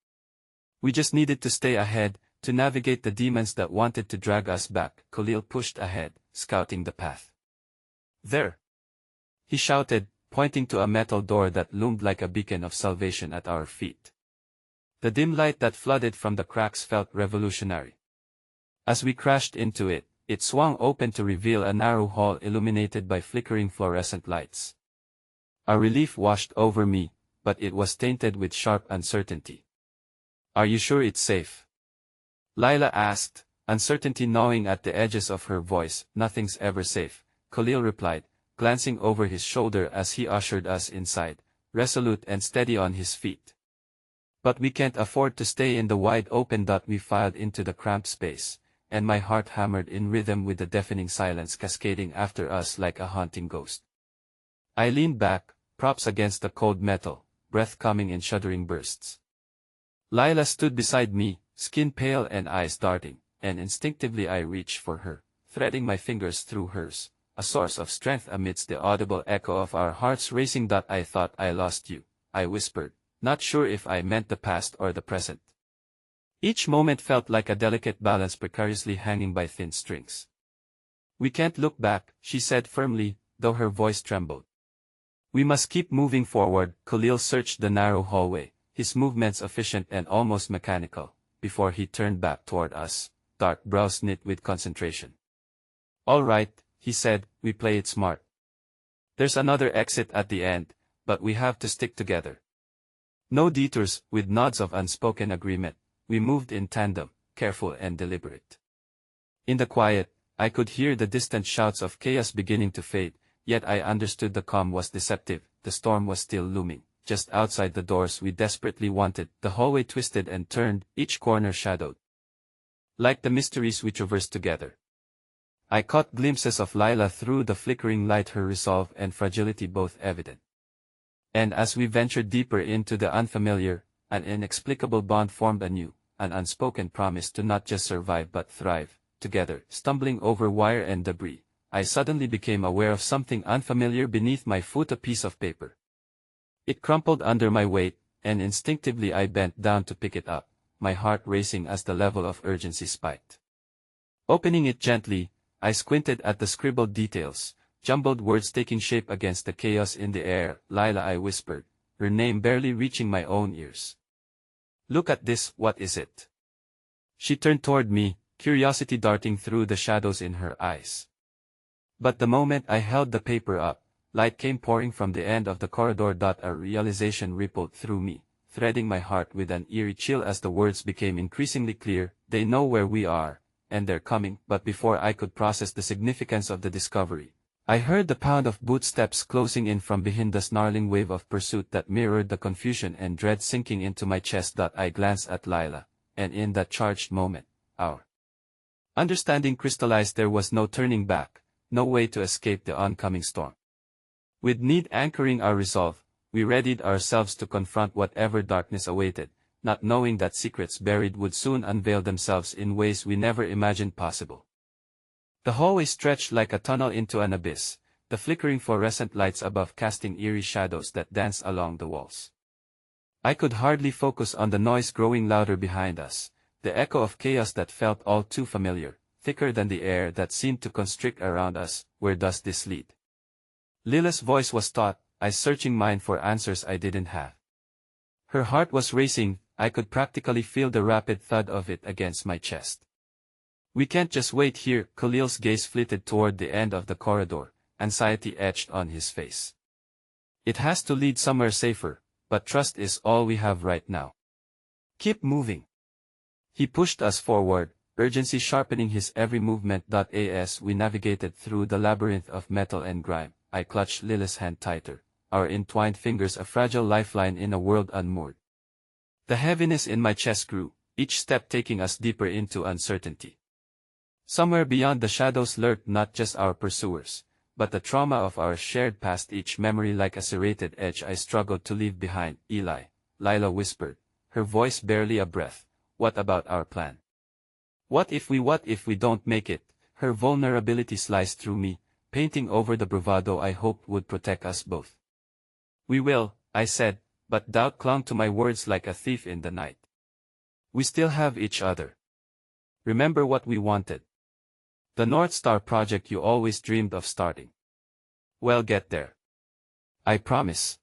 S1: We just needed to stay ahead, to navigate the demons that wanted to drag us back. Khalil pushed ahead, scouting the path. "There!" he shouted, pointing to a metal door that loomed like a beacon of salvation at our feet. The dim light that flooded from the cracks felt revolutionary. As we crashed into it, it swung open to reveal a narrow hall illuminated by flickering fluorescent lights. A relief washed over me, but it was tainted with sharp uncertainty. "Are you sure it's safe?" Lila asked, uncertainty gnawing at the edges of her voice. "Nothing's ever safe," Khalil replied, glancing over his shoulder as he ushered us inside, resolute and steady on his feet. "But we can't afford to stay in the wide open." We filed into the cramped space, and my heart hammered in rhythm with the deafening silence cascading after us like a haunting ghost. I leaned back, props against the cold metal, breath coming in shuddering bursts. Lila stood beside me, skin pale and eyes darting, and instinctively I reached for her, threading my fingers through hers, a source of strength amidst the audible echo of our hearts racing. "I thought I lost you," I whispered, not sure if I meant the past or the present. Each moment felt like a delicate balance precariously hanging by thin strings. "We can't look back," she said firmly, though her voice trembled. "We must keep moving forward." Khalil searched the narrow hallway, his movements efficient and almost mechanical, before he turned back toward us, dark brows knit with concentration. "All right," he said, "we play it smart. There's another exit at the end, but we have to stick together. No detours." With nods of unspoken agreement, we moved in tandem, careful and deliberate. In the quiet, I could hear the distant shouts of chaos beginning to fade, yet I understood the calm was deceptive. The storm was still looming, just outside the doors we desperately wanted. The hallway twisted and turned, each corner shadowed, like the mysteries we traversed together. I caught glimpses of Lila through the flickering light, her resolve and fragility both evident. And as we ventured deeper into the unfamiliar, an inexplicable bond formed anew, an unspoken promise to not just survive but thrive, together. Stumbling over wire and debris, I suddenly became aware of something unfamiliar beneath my foot, a piece of paper. It crumpled under my weight, and instinctively I bent down to pick it up, my heart racing as the level of urgency spiked. Opening it gently, I squinted at the scribbled details, jumbled words taking shape against the chaos in the air. "Lila," I whispered, her name barely reaching my own ears. "Look at this." "What is it?" She turned toward me, curiosity darting through the shadows in her eyes. But the moment I held the paper up, light came pouring from the end of the corridor. A realization rippled through me, threading my heart with an eerie chill as the words became increasingly clear. They know where we are, and they're coming. But before I could process the significance of the discovery, I heard the pound of bootsteps closing in from behind, the snarling wave of pursuit that mirrored the confusion and dread sinking into my chest. I glanced at Lila, and in that charged moment, our understanding crystallized. There was no turning back, no way to escape the oncoming storm. With need anchoring our resolve, we readied ourselves to confront whatever darkness awaited, not knowing that secrets buried would soon unveil themselves in ways we never imagined possible. The hallway stretched like a tunnel into an abyss, the flickering fluorescent lights above casting eerie shadows that danced along the walls. I could hardly focus on the noise growing louder behind us, the echo of chaos that felt all too familiar, thicker than the air that seemed to constrict around us. Where does this lead? Lila's voice was taut, eyes searching mine for answers I didn't have. Her heart was racing, I could practically feel the rapid thud of it against my chest. We can't just wait here. Khalil's gaze flitted toward the end of the corridor, anxiety etched on his face. It has to lead somewhere safer, but trust is all we have right now. Keep moving. He pushed us forward, urgency sharpening his every movement. As we navigated through the labyrinth of metal and grime, I clutched Lila's hand tighter, our entwined fingers a fragile lifeline in a world unmoored. The heaviness in my chest grew, each step taking us deeper into uncertainty. Somewhere beyond the shadows lurked not just our pursuers, but the trauma of our shared past, each memory like a serrated edge I struggled to leave behind. Lila whispered, her voice barely a breath, what about our plan? What if we don't make it? Her vulnerability sliced through me, painting over the bravado I hoped would protect us both. We will, I said, but doubt clung to my words like a thief in the night. We still have each other. Remember what we wanted. The North Star project you always dreamed of starting. Well, get there. I promise.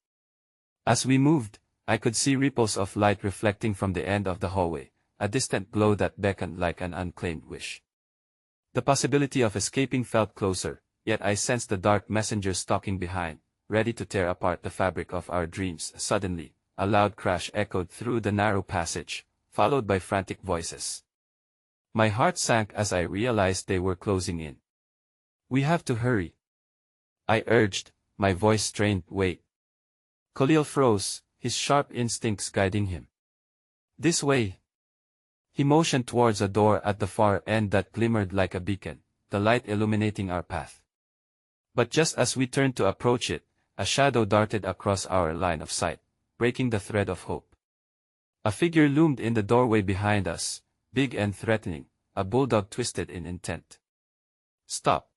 S1: As we moved, I could see ripples of light reflecting from the end of the hallway, a distant glow that beckoned like an unclaimed wish. The possibility of escaping felt closer, yet I sensed the dark messenger stalking behind, ready to tear apart the fabric of our dreams. Suddenly, a loud crash echoed through the narrow passage, followed by frantic voices. My heart sank as I realized they were closing in. We have to hurry, I urged, my voice strained. Wait. Khalil froze, his sharp instincts guiding him. This way. He motioned towards a door at the far end that glimmered like a beacon, the light illuminating our path. But just as we turned to approach it, a shadow darted across our line of sight, breaking the thread of hope. A figure loomed in the doorway behind us, big and threatening, a bulldog twisted in intent. Stop.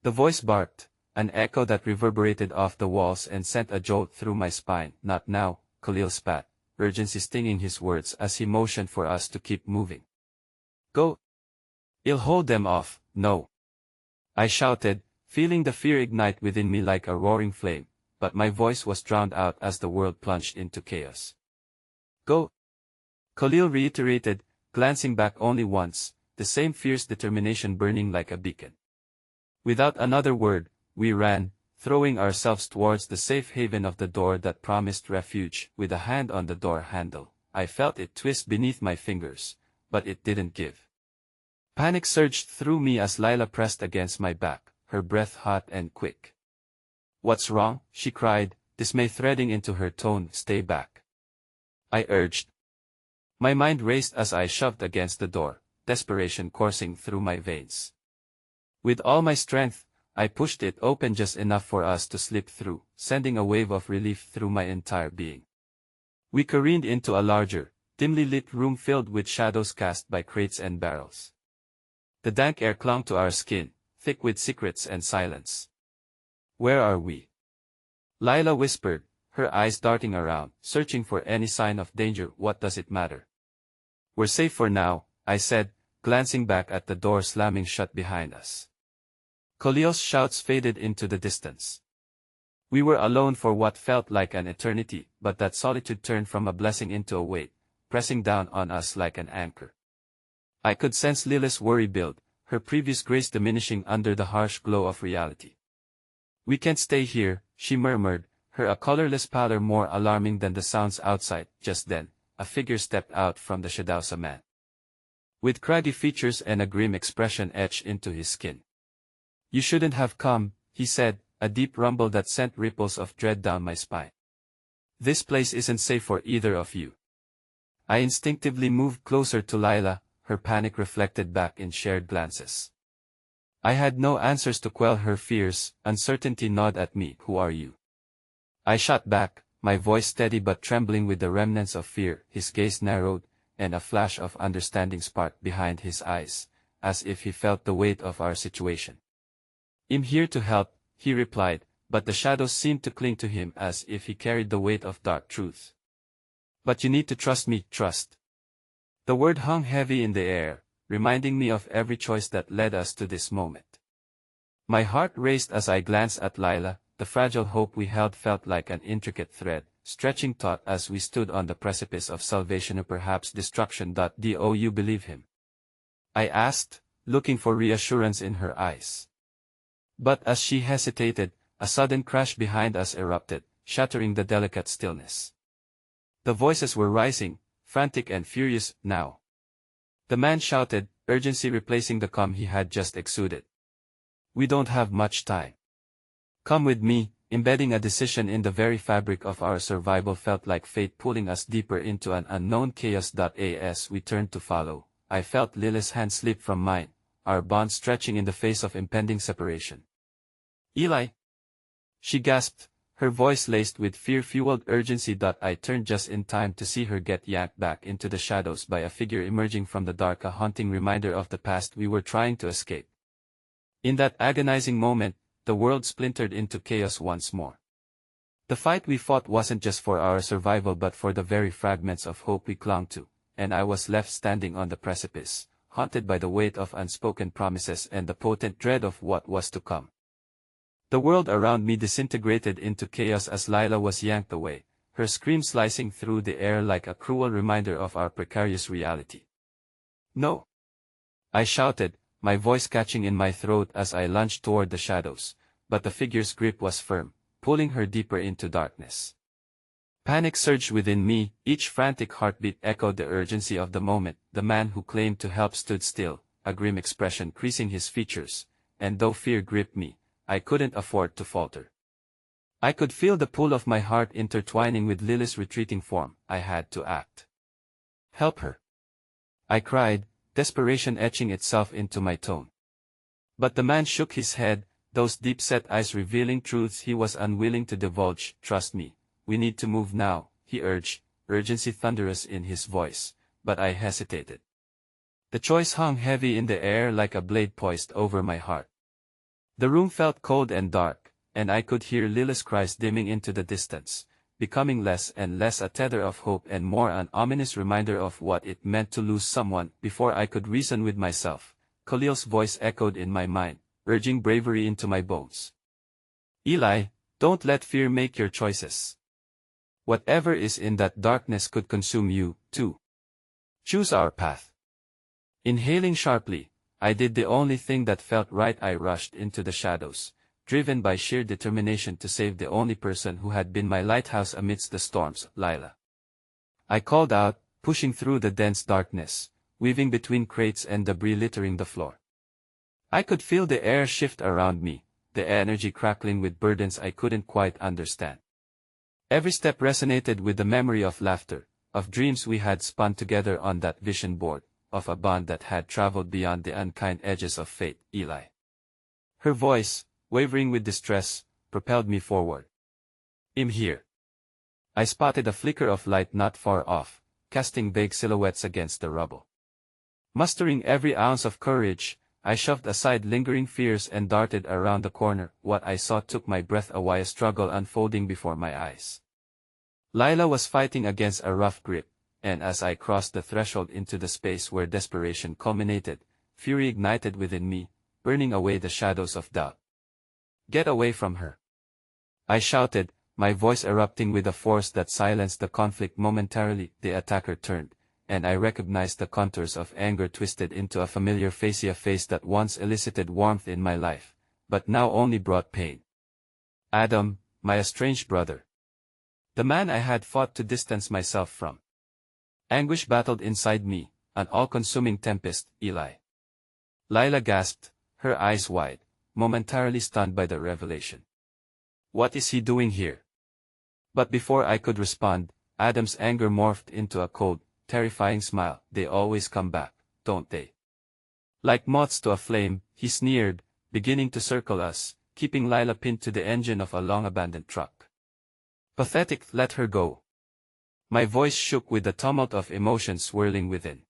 S1: The voice barked, an echo that reverberated off the walls and sent a jolt through my spine. Not now, Khalil spat, urgency stinging his words as he motioned for us to keep moving. Go. I'll hold them off. No. I shouted, feeling the fear ignite within me like a roaring flame, but my voice was drowned out as the world plunged into chaos. Go. Khalil reiterated, glancing back only once, the same fierce determination burning like a beacon. Without another word, we ran, throwing ourselves towards the safe haven of the door that promised refuge. With a hand on the door handle, I felt it twist beneath my fingers, but it didn't give. Panic surged through me as Lila pressed against my back, her breath hot and quick. What's wrong? She cried, dismay threading into her tone. Stay back, I urged. My mind raced as I shoved against the door, desperation coursing through my veins. With all my strength, I pushed it open just enough for us to slip through, sending a wave of relief through my entire being. We careened into a larger, dimly lit room filled with shadows cast by crates and barrels. The dank air clung to our skin, thick with secrets and silence. Where are we? Lila whispered, her eyes darting around, searching for any sign of danger. What does it matter? We're safe for now, I said, glancing back at the door slamming shut behind us. Khalil's shouts faded into the distance. We were alone for what felt like an eternity, but that solitude turned from a blessing into a weight, pressing down on us like an anchor. I could sense Lila's worry build, her previous grace diminishing under the harsh glow of reality. "We can't stay here," she murmured, her colorless pallor more alarming than the sounds outside. Just then, a figure stepped out from the shadows, a man with craggy features and a grim expression etched into his skin. "You shouldn't have come," he said, a deep rumble that sent ripples of dread down my spine. "This place isn't safe for either of you." I instinctively moved closer to Lila, her panic reflected back in shared glances. I had no answers to quell her fears. Uncertainty gnawed at me. "Who are you?" I shot back, my voice steady but trembling with the remnants of fear. His gaze narrowed, and a flash of understanding sparked behind his eyes, as if he felt the weight of our situation. "I'm here to help," he replied, but the shadows seemed to cling to him as if he carried the weight of dark truth. "But you need to trust me." "Trust." The word hung heavy in the air, reminding me of every choice that led us to this moment. My heart raced as I glanced at Lila. The fragile hope we held felt like an intricate thread, stretching taut as we stood on the precipice of salvation or perhaps destruction. "Do you believe him?" I asked, looking for reassurance in her eyes. But as she hesitated, a sudden crash behind us erupted, shattering the delicate stillness. The voices were rising, frantic and furious now. The man shouted, urgency replacing the calm he had just exuded. "We don't have much time. Come with me." Embedding a decision in the very fabric of our survival felt like fate pulling us deeper into an unknown chaos. As we turned to follow, I felt Lila's hand slip from mine, our bond stretching in the face of impending separation. "Eli!" she gasped, her voice laced with fear-fueled urgency. I turned just in time to see her get yanked back into the shadows by a figure emerging from the dark, a haunting reminder of the past we were trying to escape. In that agonizing moment, the world splintered into chaos once more. The fight we fought wasn't just for our survival but for the very fragments of hope we clung to, and I was left standing on the precipice, haunted by the weight of unspoken promises and the potent dread of what was to come. The world around me disintegrated into chaos as Lila was yanked away, her scream slicing through the air like a cruel reminder of our precarious reality. "No!" I shouted, my voice catching in my throat as I lunged toward the shadows, but the figure's grip was firm, pulling her deeper into darkness. Panic surged within me, each frantic heartbeat echoed the urgency of the moment. The man who claimed to help stood still, a grim expression creasing his features, and though fear gripped me, I couldn't afford to falter. I could feel the pull of my heart intertwining with Lily's retreating form. I had to act. "Help her!" I cried, desperation etching itself into my tone. But the man shook his head, those deep-set eyes revealing truths he was unwilling to divulge. "Trust me, we need to move now," he urged, urgency thunderous in his voice, but I hesitated. The choice hung heavy in the air like a blade poised over my heart. The room felt cold and dark, and I could hear Lily's cries dimming into the distance, becoming less and less a tether of hope and more an ominous reminder of what it meant to lose someone. Before I could reason with myself, Khalil's voice echoed in my mind, urging bravery into my bones. "Eli, don't let fear make your choices. Whatever is in that darkness could consume you, too. Choose our path." Inhaling sharply, I did the only thing that felt right. I rushed into the shadows, driven by sheer determination to save the only person who had been my lighthouse amidst the storms, Lila. I called out, pushing through the dense darkness, weaving between crates and debris littering the floor. I could feel the air shift around me, the energy crackling with burdens I couldn't quite understand. Every step resonated with the memory of laughter, of dreams we had spun together on that vision board, of a bond that had traveled beyond the unkind edges of fate. "Eli." Her voice, wavering with distress, propelled me forward. "I'm here." I spotted a flicker of light not far off, casting vague silhouettes against the rubble. Mustering every ounce of courage, I shoved aside lingering fears and darted around the corner. What I saw took my breath away, a struggle unfolding before my eyes. Lila was fighting against a rough grip, and as I crossed the threshold into the space where desperation culminated, fury ignited within me, burning away the shadows of doubt. "Get away from her!" I shouted, my voice erupting with a force that silenced the conflict momentarily. The attacker turned, and I recognized the contours of anger twisted into a familiar face, a face that once elicited warmth in my life, but now only brought pain. Adam, my estranged brother. The man I had fought to distance myself from. Anguish battled inside me, an all-consuming tempest, Eli. Lila gasped, her eyes wide, momentarily stunned by the revelation. What is he doing here? But before I could respond, Adam's anger morphed into a cold, terrifying smile. They always come back, don't they? Like moths to a flame, he sneered, beginning to circle us, keeping Lila pinned to the engine of a long-abandoned truck. Pathetic, let her go. My voice shook with the tumult of emotions swirling within.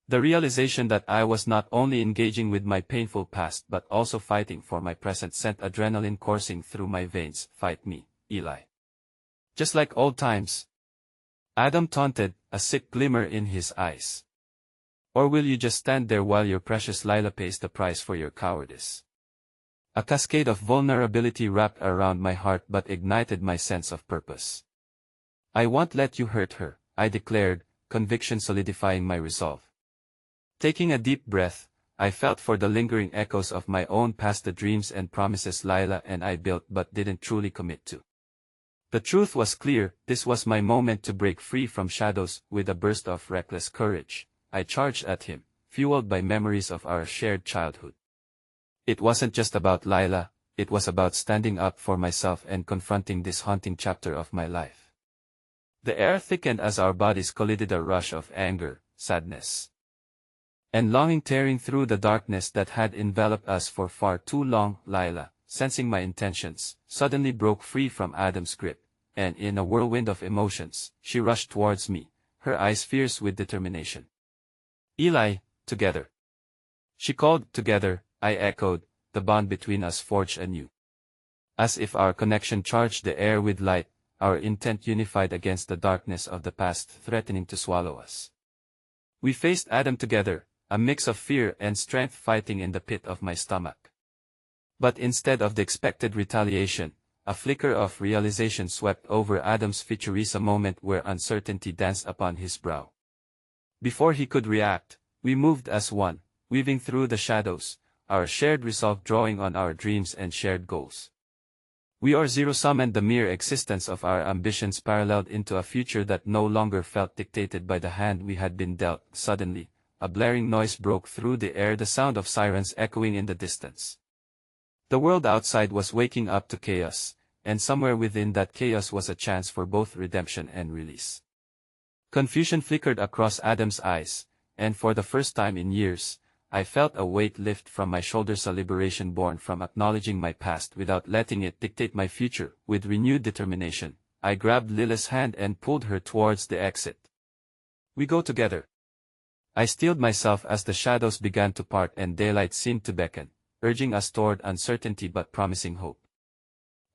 S1: The realization that I was not only engaging with my painful past but also fighting for my present sent adrenaline coursing through my veins. Fight me, Eli. Just like old times. Adam taunted, a sick glimmer in his eyes. Or will you just stand there while your precious Lila pays the price for your cowardice? A cascade of vulnerability wrapped around my heart but ignited my sense of purpose. I won't let you hurt her, I declared, conviction solidifying my resolve. Taking a deep breath, I felt for the lingering echoes of my own past, the dreams and promises Lila and I built but didn't truly commit to. The truth was clear, this was my moment to break free from shadows. With a burst of reckless courage, I charged at him, fueled by memories of our shared childhood. It wasn't just about Lila, it was about standing up for myself and confronting this haunting chapter of my life. The air thickened as our bodies collided, a rush of anger, sadness, and longing tearing through the darkness that had enveloped us for far too long. Lila, sensing my intentions, suddenly broke free from Adam's grip, and in a whirlwind of emotions, she rushed towards me, her eyes fierce with determination. Eli, together. She called. Together, I echoed, the bond between us forged anew. As if our connection charged the air with light, our intent unified against the darkness of the past threatening to swallow us. We faced Adam together, a mix of fear and strength fighting in the pit of my stomach. But instead of the expected retaliation, a flicker of realization swept over Adam's features, a moment where uncertainty danced upon his brow. Before he could react, we moved as one, weaving through the shadows, our shared resolve drawing on our dreams and shared goals. We are zero-sum, the mere existence of our ambitions paralleled into a future that no longer felt dictated by the hand we had been dealt. Suddenly, a blaring noise broke through the air, the sound of sirens echoing in the distance. The world outside was waking up to chaos, and somewhere within that chaos was a chance for both redemption and release. Confusion flickered across Adam's eyes, and for the first time in years, I felt a weight lift from my shoulders, a liberation born from acknowledging my past without letting it dictate my future. With renewed determination, I grabbed Lila's hand and pulled her towards the exit. We go together. I steeled myself as the shadows began to part and daylight seemed to beckon, urging us toward uncertainty but promising hope.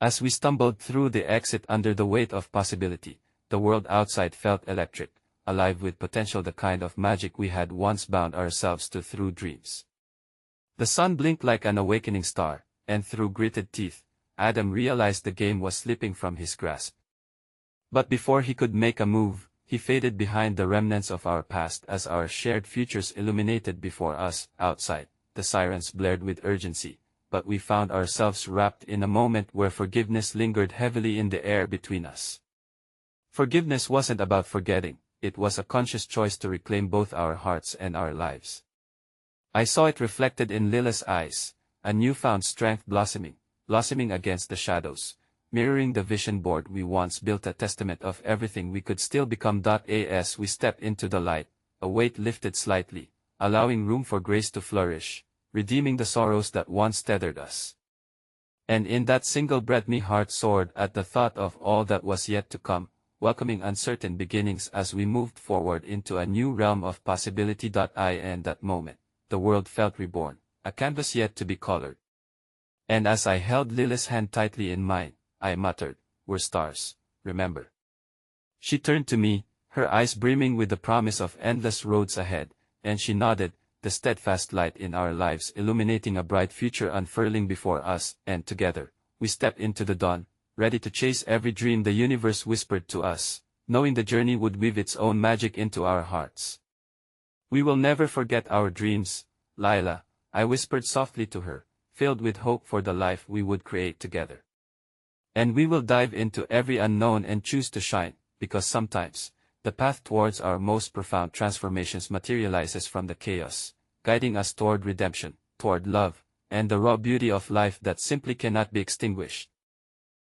S1: As we stumbled through the exit under the weight of possibility, the world outside felt electric, alive with potential, the kind of magic we had once bound ourselves to through dreams. The sun blinked like an awakening star, and through gritted teeth, Adam realized the game was slipping from his grasp. But before he could make a move, he faded behind the remnants of our past as our shared futures illuminated before us. Outside, the sirens blared with urgency, but we found ourselves wrapped in a moment where forgiveness lingered heavily in the air between us. Forgiveness wasn't about forgetting, it was a conscious choice to reclaim both our hearts and our lives. I saw it reflected in Lila's eyes, a newfound strength blossoming against the shadows, mirroring the vision board we once built, a testament of everything we could still become. As we stepped into the light, a weight lifted slightly, allowing room for grace to flourish, redeeming the sorrows that once tethered us. And in that single breath my heart soared at the thought of all that was yet to come, welcoming uncertain beginnings as we moved forward into a new realm of possibility. In that moment, the world felt reborn, a canvas yet to be colored. And as I held Lila's hand tightly in mine, I muttered, "We're stars, remember?" She turned to me, her eyes brimming with the promise of endless roads ahead, and she nodded, the steadfast light in our lives illuminating a bright future unfurling before us. And together, we stepped into the dawn, ready to chase every dream the universe whispered to us, knowing the journey would weave its own magic into our hearts. We will never forget our dreams, Lila, I whispered softly to her, filled with hope for the life we would create together. And we will dive into every unknown and choose to shine, because sometimes, the path towards our most profound transformations materializes from the chaos, guiding us toward redemption, toward love, and the raw beauty of life that simply cannot be extinguished.